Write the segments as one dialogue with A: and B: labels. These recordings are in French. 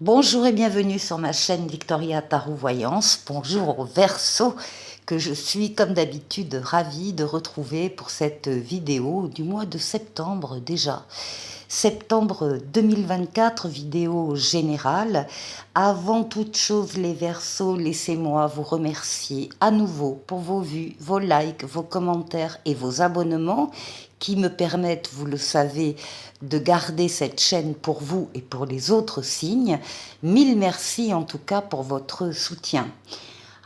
A: Bonjour et bienvenue sur ma chaîne Victoria Tarot Voyance. Bonjour au Verseau que je suis comme d'habitude ravie de retrouver pour cette vidéo du mois de septembre déjà. Septembre 2024, vidéo générale. Avant toute chose les Verseaux, laissez-moi vous remercier à nouveau pour vos vues, vos likes, vos commentaires et vos abonnements qui me permettent, vous le savez, de garder cette chaîne pour vous et pour les autres signes. Mille merci en tout cas pour votre soutien.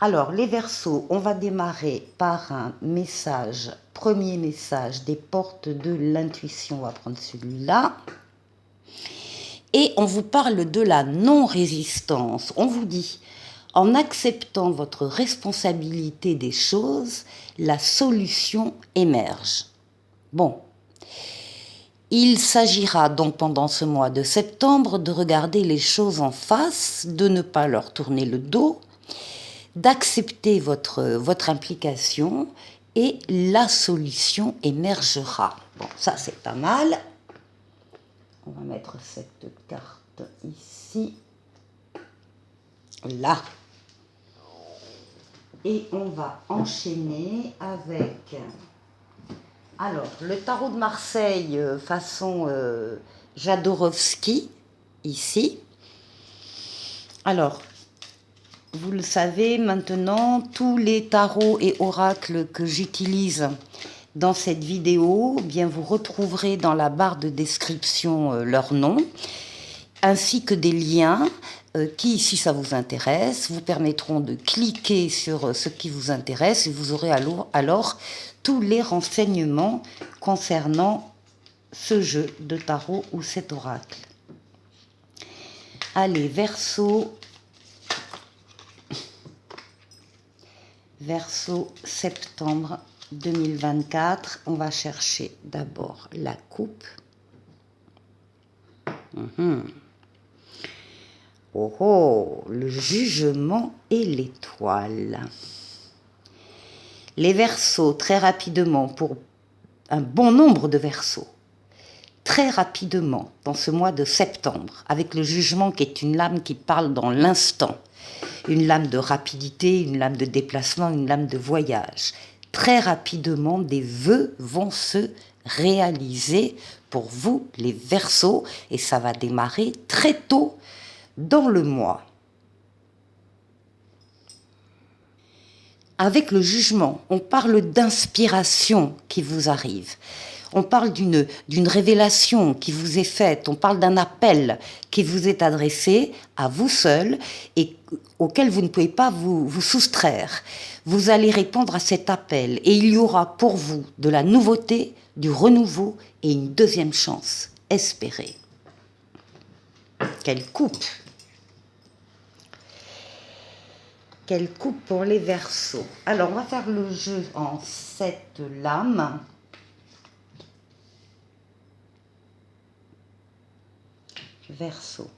A: Alors, les Verseaux, on va démarrer par un message, premier message des portes de l'intuition. On va prendre celui-là. Et on vous parle de la non-résistance. On vous dit, en acceptant votre responsabilité des choses, la solution émerge. Bon. Il s'agira donc pendant ce mois de septembre de regarder les choses en face, de ne pas leur tourner le dos, d'accepter votre implication et la solution émergera. Bon, ça c'est pas mal. On va mettre cette carte ici, là. Et on va enchaîner avec... Alors, le tarot de Marseille façon Jadorowsky, ici. Alors, vous le savez maintenant, tous les tarots et oracles que j'utilise dans cette vidéo, bien vous retrouverez dans la barre de description leur nom, ainsi que des liens qui, si ça vous intéresse, vous permettront de cliquer sur ce qui vous intéresse et vous aurez alors tous les renseignements concernant ce jeu de tarot ou cet oracle. Allez, Verseau, septembre 2024, on va chercher d'abord la coupe. Oh oh, le jugement et l'étoile. Les Verseaux, très rapidement, pour un bon nombre de Verseaux, très rapidement, dans ce mois de septembre, avec le jugement qui est une lame qui parle dans l'instant, une lame de rapidité, une lame de déplacement, une lame de voyage. Très rapidement, des vœux vont se réaliser pour vous, les Verseaux, et ça va démarrer très tôt dans le mois. Avec le jugement, on parle d'inspiration qui vous arrive. On parle d'une révélation qui vous est faite. On parle d'un appel qui vous est adressé à vous seul et auquel vous ne pouvez pas vous soustraire. Vous allez répondre à cet appel et il y aura pour vous de la nouveauté, du renouveau et une deuxième chance. Espérez. Quelle coupe! Quelle coupe pour les Verseaux. Alors, on va faire le jeu en 7 lames. Verseau.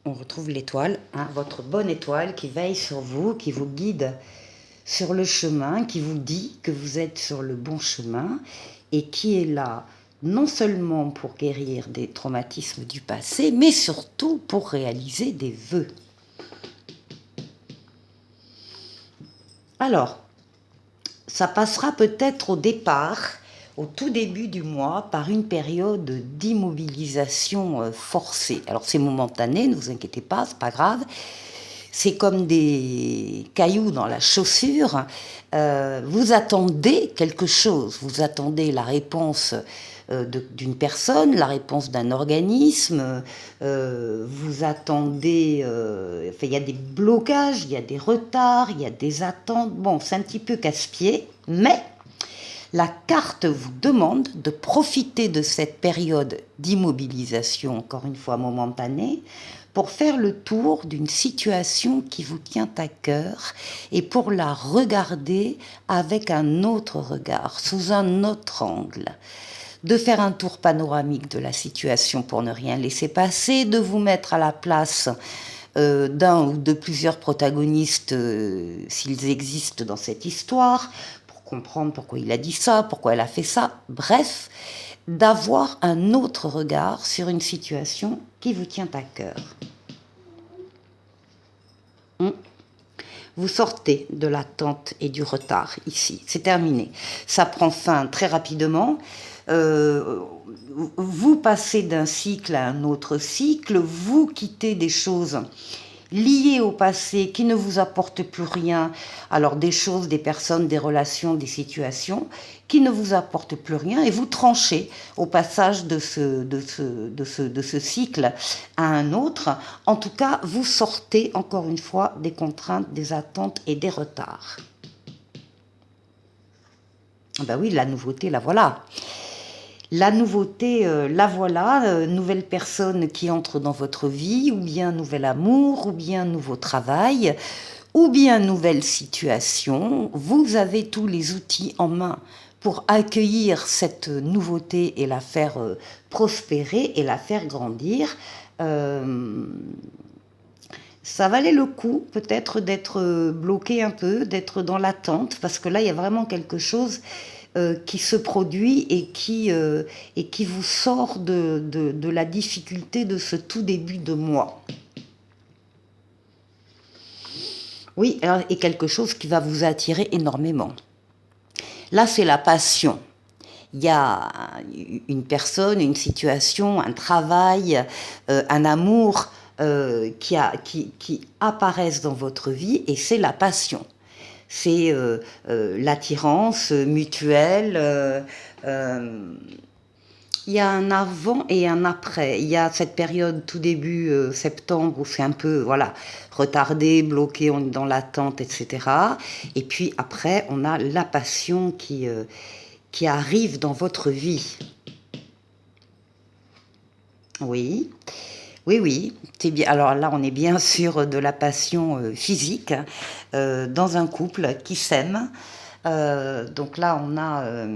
A: On retrouve l'étoile, hein, votre bonne étoile qui veille sur vous, qui vous guide sur le chemin, qui vous dit que vous êtes sur le bon chemin et qui est là non seulement pour guérir des traumatismes du passé, mais surtout pour réaliser des vœux. Alors, ça passera peut-être au départ, au tout début du mois, par une période d'immobilisation forcée. Alors c'est momentané, ne vous inquiétez pas, c'est pas grave. C'est comme des cailloux dans la chaussure. Vous attendez quelque chose, vous attendez la réponse d'une personne, la réponse d'un organisme, vous attendez, enfin, il y a des blocages, il y a des retards, il y a des attentes. Bon, c'est un petit peu casse-pied, mais La carte vous demande de profiter de cette période d'immobilisation, encore une fois momentanée, pour faire le tour d'une situation qui vous tient à cœur et pour la regarder avec un autre regard, sous un autre angle. De faire un tour panoramique de la situation pour ne rien laisser passer, de vous mettre à la place d'un ou de plusieurs protagonistes, s'ils existent dans cette histoire, pour comprendre pourquoi il a dit ça, pourquoi elle a fait ça, bref, d'avoir un autre regard sur une situation qui vous tient à cœur. Vous sortez de l'attente et du retard ici, c'est terminé. Ça prend fin très rapidement. Vous passez d'un cycle à un autre cycle, vous quittez des choses liées au passé qui ne vous apportent plus rien, alors des choses, des personnes, des relations, des situations qui ne vous apportent plus rien, et vous tranchez au passage de ce cycle à un autre. En tout cas, vous sortez encore une fois des contraintes, des attentes et des retards. Ben oui, la nouveauté, la voilà. La nouveauté, la voilà, nouvelle personne qui entre dans votre vie, ou bien nouvel amour, ou bien nouveau travail, ou bien nouvelle situation. Vous avez tous les outils en main pour accueillir cette nouveauté et la faire prospérer et la faire grandir. Ça valait le coup peut-être d'être bloqué un peu, d'être dans l'attente, parce que là, il y a vraiment quelque chose qui se produit et qui vous sort de la difficulté de ce tout début de mois. Oui, et quelque chose qui va vous attirer énormément. Là, c'est la passion. Il y a une personne, une situation, un travail, un amour qui apparaissent dans votre vie, et c'est la passion. C'est l'attirance mutuelle. Il y a un avant et un après. Il y a cette période tout début septembre où c'est un peu retardé, bloqué, on est dans l'attente, etc. Et puis après, on a la passion qui arrive dans votre vie. Oui. Oui, c'est bien. Alors là, on est bien sûr de la passion physique dans un couple qui s'aime. Donc là, on a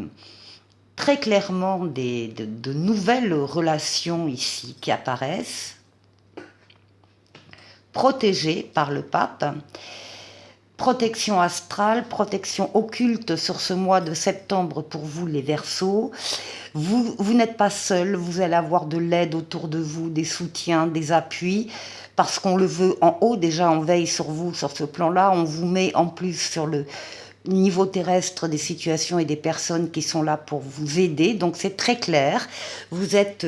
A: très clairement de nouvelles relations ici qui apparaissent, protégées par le pape. Protection astrale, protection occulte sur ce mois de septembre pour vous les Verseaux. Vous n'êtes pas seul, vous allez avoir de l'aide autour de vous, des soutiens, des appuis, parce qu'on le veut en haut, déjà on veille sur vous, sur ce plan-là, on vous met en plus sur le niveau terrestre des situations et des personnes qui sont là pour vous aider, donc c'est très clair, vous êtes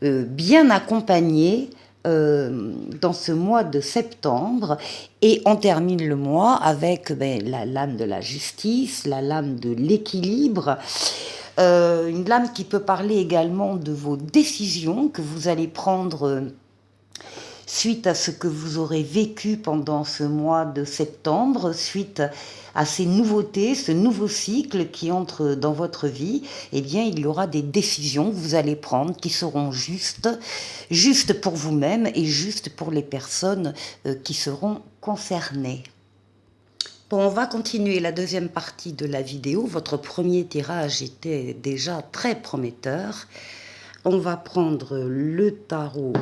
A: bien accompagné dans ce mois de septembre, et on termine le mois avec la lame de la justice, la lame de l'équilibre, une lame qui peut parler également de vos décisions que vous allez prendre suite à ce que vous aurez vécu pendant ce mois de septembre, suite à ces nouveautés, ce nouveau cycle qui entre dans votre vie. Eh bien, il y aura des décisions que vous allez prendre qui seront justes pour vous-même et justes pour les personnes qui seront concernées. Bon, on va continuer la deuxième partie de la vidéo. Votre premier tirage était déjà très prometteur. On va prendre le tarot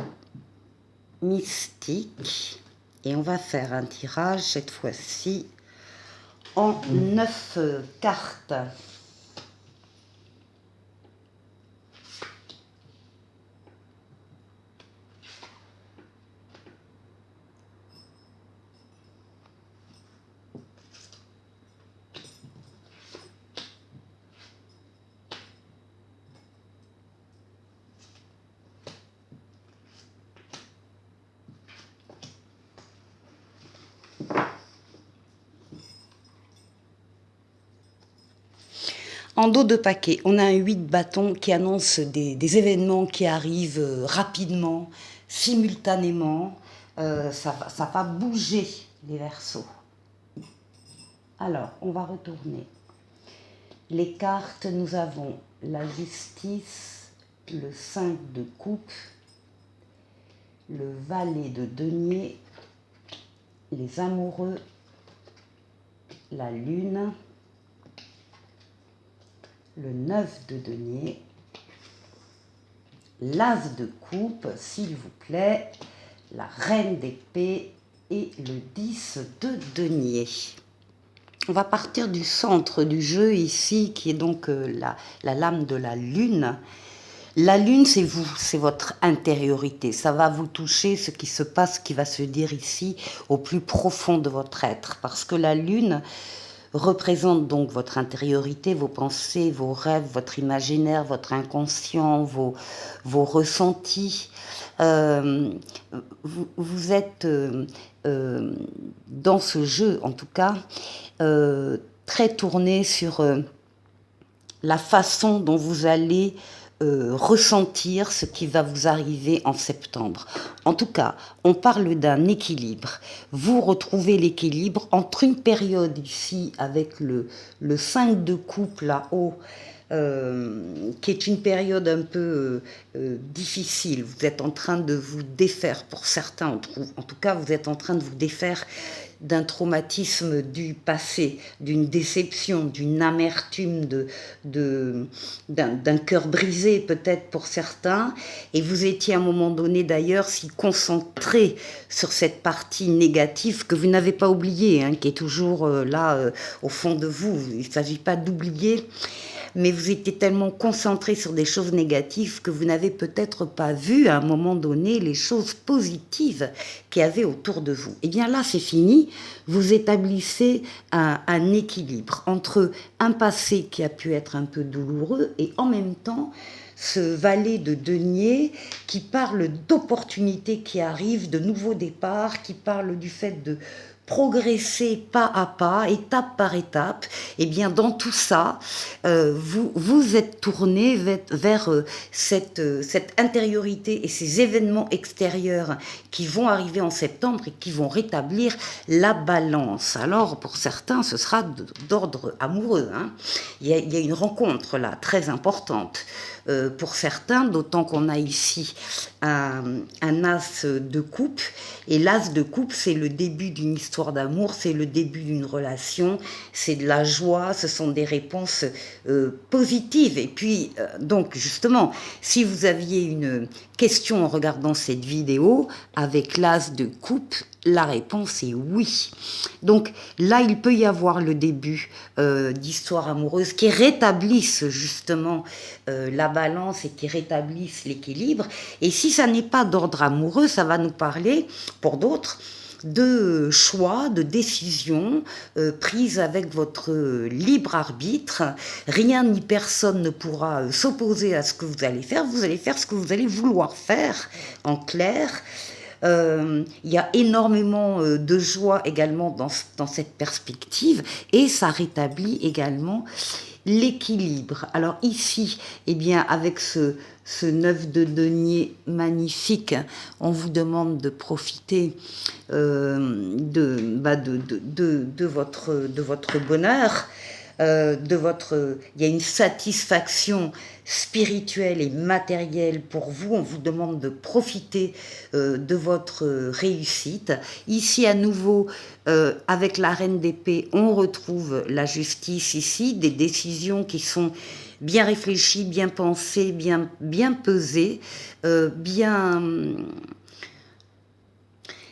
A: mystique et on va faire un tirage cette fois-ci en 9 cartes. En dos de paquet, on a un 8 de bâton qui annonce des événements qui arrivent rapidement, simultanément. Ça va bouger les Verseaux. Alors, on va retourner Les cartes, nous avons la justice, le 5 de coupe, le valet de denier, les amoureux, la lune, le 9 de denier, l'as de coupe, s'il vous plaît, la reine d'épée et le 10 de denier. On va partir du centre du jeu ici, qui est donc la lame de la lune. La lune, c'est vous, c'est votre intériorité. Ça va vous toucher ce qui se passe, ce qui va se dire ici au plus profond de votre être. Parce que la lune représente donc votre intériorité, vos pensées, vos rêves, votre imaginaire, votre inconscient, vos ressentis. Vous êtes dans ce jeu, en tout cas, très tourné sur la façon dont vous allez ressentir ce qui va vous arriver en septembre. En tout cas, on parle d'un équilibre. Vous retrouvez l'équilibre entre une période ici avec le 5 de coupe là-haut, qui est une période un peu difficile. Vous êtes en train de vous défaire, pour certains, en tout cas, vous êtes en train de vous défaire d'un traumatisme du passé, d'une déception, d'une amertume, d'un cœur brisé peut-être pour certains, et vous étiez à un moment donné d'ailleurs si concentré sur cette partie négative que vous n'avez pas oubliée, hein, qui est toujours là au fond de vous. Il ne s'agit pas d'oublier, mais vous étiez tellement concentré sur des choses négatives que vous n'avez peut-être pas vu à un moment donné les choses positives qu'il y avait autour de vous. Et bien là, c'est fini. Vous établissez un équilibre entre un passé qui a pu être un peu douloureux et en même temps ce valet de denier qui parle d'opportunités qui arrivent, de nouveaux départs, qui parle du fait de progresser pas à pas, étape par étape. Et bien dans tout ça, vous êtes tourné vers cette intériorité et ces événements extérieurs qui vont arriver en septembre et qui vont rétablir la balance. Alors pour certains, ce sera d'ordre amoureux, hein. Il y a une rencontre là très importante. Pour certains, d'autant qu'on a ici un as de coupe, et l'as de coupe, c'est le début d'une histoire d'amour, c'est le début d'une relation, c'est de la joie, ce sont des réponses positives. Et puis, donc justement, si vous aviez une question en regardant cette vidéo, avec l'as de coupe, la réponse est oui. Donc là, il peut y avoir le début d'histoires amoureuses qui rétablissent justement la balance et qui rétablissent l'équilibre. Et si ça n'est pas d'ordre amoureux, ça va nous parler, pour d'autres, de choix, de décisions prises avec votre libre arbitre. Rien ni personne ne pourra s'opposer à ce que vous allez faire. Vous allez faire ce que vous allez vouloir faire, en clair. Il y a énormément de joie également dans cette perspective et ça rétablit également l'équilibre. Alors ici, eh bien, avec ce 9 de denier magnifique, on vous demande de profiter de votre bonheur. Il y a une satisfaction spirituelle et matérielle pour vous. On vous demande de profiter de votre réussite. Ici, à nouveau, avec la reine d'épée, on retrouve la justice ici, des décisions qui sont bien réfléchies, bien pensées, bien pesées,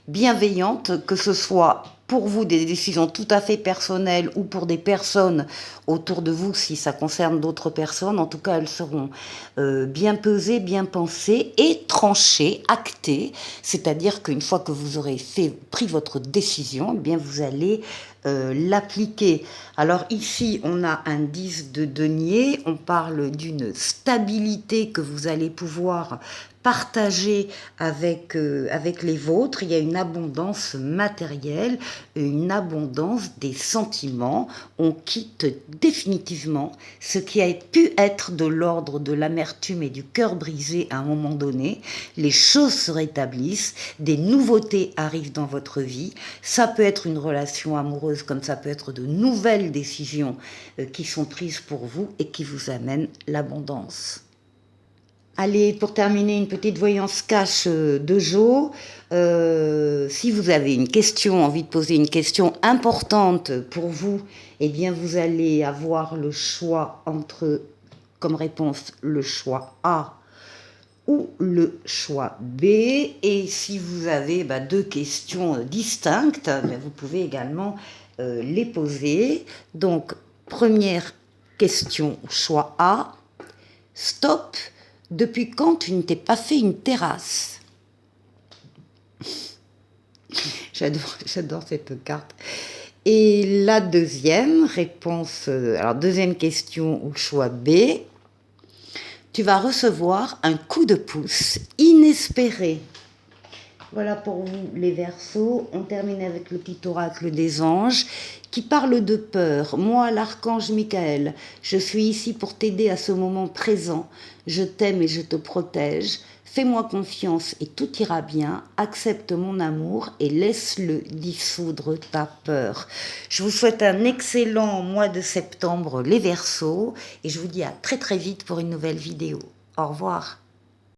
A: bienveillantes, que ce soit pour vous des décisions tout à fait personnelles ou pour des personnes autour de vous, si ça concerne d'autres personnes. En tout cas, elles seront bien pesées, bien pensées et tranchées, actées. C'est-à-dire qu'une fois que vous aurez pris votre décision, eh bien vous allez l'appliquer. Alors ici, on a un 10 de denier. On parle d'une stabilité que vous allez pouvoir partager avec les vôtres. Il y a une abondance matérielle, une abondance des sentiments. On quitte définitivement ce qui a pu être de l'ordre de l'amertume et du cœur brisé à un moment donné. Les choses se rétablissent, des nouveautés arrivent dans votre vie. Ça peut être une relation amoureuse heureuses, comme ça peut être de nouvelles décisions qui sont prises pour vous et qui vous amènent l'abondance. Allez, pour terminer, une petite voyance cash de Jo. Si vous avez une question, envie de poser une question importante pour vous, eh bien vous allez avoir le choix entre, comme réponse, le choix A ou le choix B. Et si vous avez deux questions distinctes, vous pouvez également les poser. Donc, première question, choix A. Stop. Depuis quand tu ne t'es pas fait une terrasse? J'adore cette carte. Et la deuxième réponse, alors deuxième question ou choix B. Tu vas recevoir un coup de pouce inespéré. Voilà pour vous les Verseaux. On termine avec le petit oracle des anges qui parle de peur. Moi, l'archange Michael, je suis ici pour t'aider à ce moment présent. Je t'aime et je te protège. Fais-moi confiance et tout ira bien. Accepte mon amour et laisse-le dissoudre ta peur. Je vous souhaite un excellent mois de septembre, les Verseaux, et je vous dis à très très vite pour une nouvelle vidéo. Au revoir.